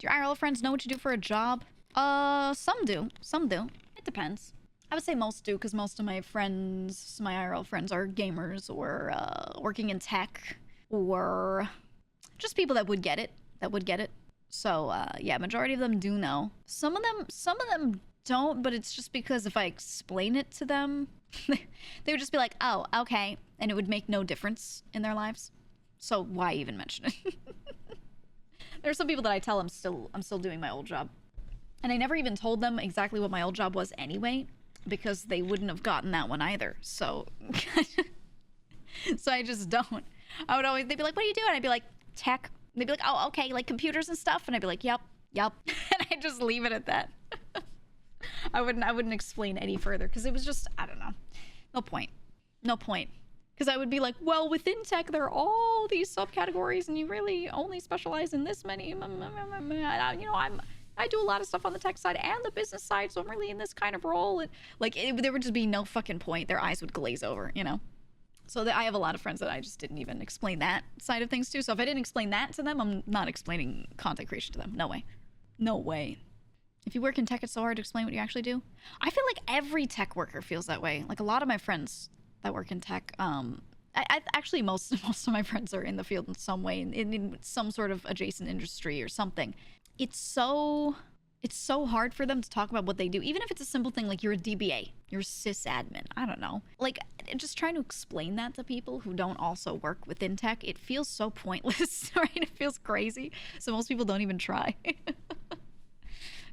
Do your IRL friends know what you do for a job? Some do. Some do. It depends. I would say most do, because most of my friends, my IRL friends, are gamers or working in tech, or just people that would get it. So yeah, majority of them do know. Some of them don't, but it's just because if I explain it to them, they would just be like, oh, okay, and it would make no difference in their lives. So why even mention it? There are some people that I tell I'm still doing my old job, and I never even told them exactly what my old job was anyway, because they wouldn't have gotten that one either. So so I just don't. I would always, they'd be like, what do you do? And I'd be like, tech. And they'd be like, oh, okay, like computers and stuff. And I'd be like, yep. And I'd just leave it at that. I wouldn't explain any further, because it was just, I don't know. No point. Because I would be like, well, within tech, there are all these subcategories, and you really only specialize in this many. You know, I do a lot of stuff on the tech side and the business side, so I'm really in this kind of role. And like, there would just be no fucking point. Their eyes would glaze over, you know? So I have a lot of friends that I just didn't even explain that side of things to. So if I didn't explain that to them, I'm not explaining content creation to them. No way. No way. If you work in tech, it's so hard to explain what you actually do. I feel like every tech worker feels that way. Like a lot of my friends that work in tech, I actually most of my friends are in the field in some way, in some sort of adjacent industry or something. It's so hard for them to talk about what they do, even if it's a simple thing like you're a DBA, you're a sysadmin. I don't know. Like, just trying to explain that to people who don't also work within tech, it feels so pointless, right? It feels crazy. So most people don't even try.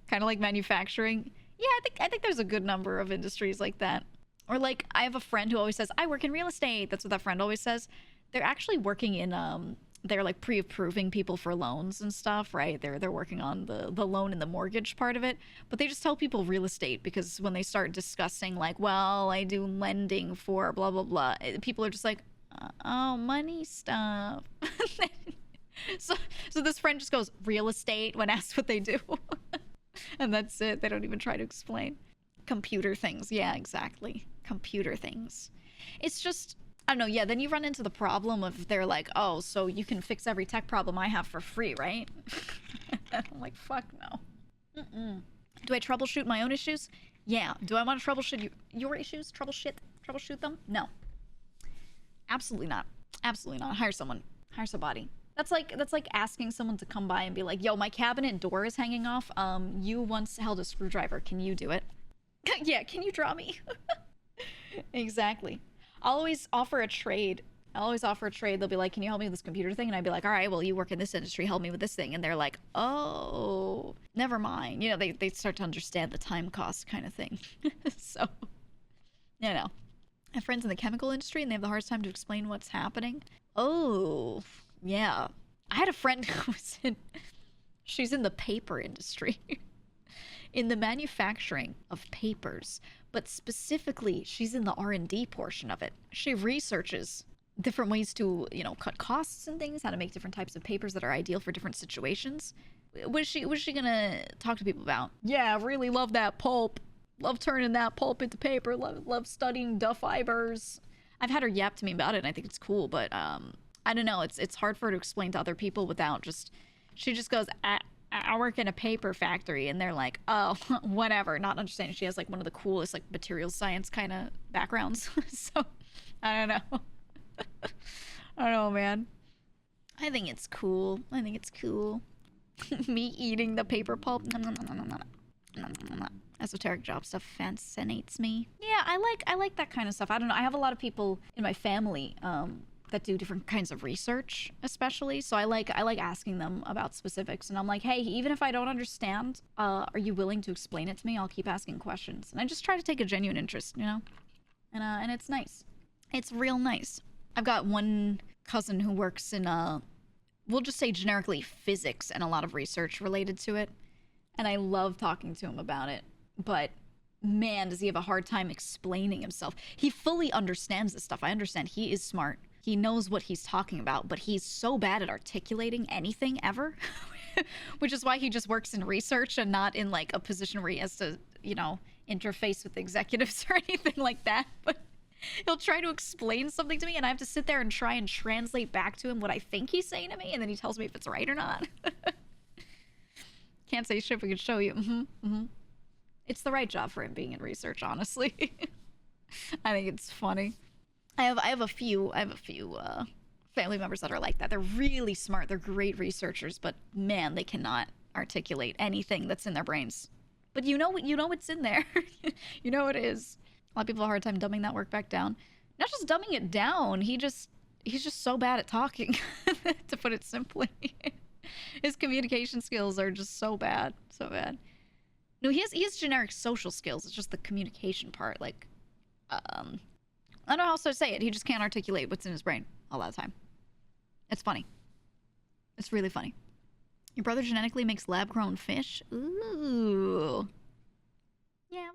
Kind of like manufacturing. Yeah, I think there's a good number of industries like that. Or like, I have a friend who always says, I work in real estate. That's what that friend always says. They're actually working in they're like pre-approving people for loans and stuff, right? They're working on the loan and the mortgage part of it, but they just tell people real estate, because when they start discussing like, well, I do lending for blah blah blah, people are just like, oh, money stuff. so this friend just goes real estate when asked what they do. And that's it. They don't even try to explain. Computer things. Yeah, exactly. Computer things. It's just, I don't know. Yeah, then you run into the problem of they're like, oh, so you can fix every tech problem I have for free, right? I'm like, fuck no. Do I troubleshoot my own issues? Yeah. Do I want to troubleshoot your issues? Troubleshoot them? No. Absolutely not. Absolutely not. Hire someone. Hire somebody. That's like asking someone to come by and be like, yo, my cabinet door is hanging off. You once held a screwdriver. Can you do it? Yeah, can you draw me? Exactly. I'll always offer a trade. They'll be like, can you help me with this computer thing? And I'd be like, all right, well, you work in this industry, help me with this thing. And they're like, oh, never mind. You know, they start to understand the time cost kind of thing. So, you know. I have friends in the chemical industry, and they have the hardest time to explain what's happening. Oh, yeah. I had a friend who was she's in the paper industry. In the manufacturing of papers, but specifically she's in the R&D portion of it. She researches different ways to, you know, cut costs and things, how to make different types of papers that are ideal for different situations. What is she gonna talk to people about? Yeah, I really love that pulp. Love turning that pulp into paper. Love studying duff fibers. I've had her yap to me about it, and I think it's cool, but I don't know. It's hard for her to explain to other people without just, she just goes, I work in a paper factory, and they're like, oh, whatever, not understanding she has like one of the coolest like materials science kind of backgrounds. So I don't know. I don't know, man. I think it's cool. Me eating the paper pulp. Esoteric job stuff fascinates me. Yeah, I like that kind of stuff. I don't know. I have a lot of people in my family that do different kinds of research, especially. So I like asking them about specifics, and I'm like, hey, even if I don't understand, are you willing to explain it to me? I'll keep asking questions, and I just try to take a genuine interest, you know. And it's nice. It's real nice. I've got one cousin who works in we'll just say generically physics, and a lot of research related to it, and I love talking to him about it. But man, does he have a hard time explaining himself. He fully understands this stuff. I understand he is smart. He knows what he's talking about, but he's so bad at articulating anything ever, which is why he just works in research and not in like a position where he has to, you know, interface with executives or anything like that. But he'll try to explain something to me, and I have to sit there and try and translate back to him what I think he's saying to me, and then he tells me if it's right or not. Can't say shit, we can show you. It's the right job for him being in research, honestly. I think it's funny. I have a few family members that are like that. They're really smart. They're great researchers, but man, they cannot articulate anything that's in their brains. But you know what's in there. You know what it is. A lot of people have a hard time dumbing that work back down. Not just dumbing it down, he's just so bad at talking, to put it simply. His communication skills are just so bad. So bad. No, he has generic social skills. It's just the communication part. Like, I don't know how else to say it. He just can't articulate what's in his brain a lot of the time. It's funny. It's really funny. Your brother genetically makes lab-grown fish? Ooh. Yeah.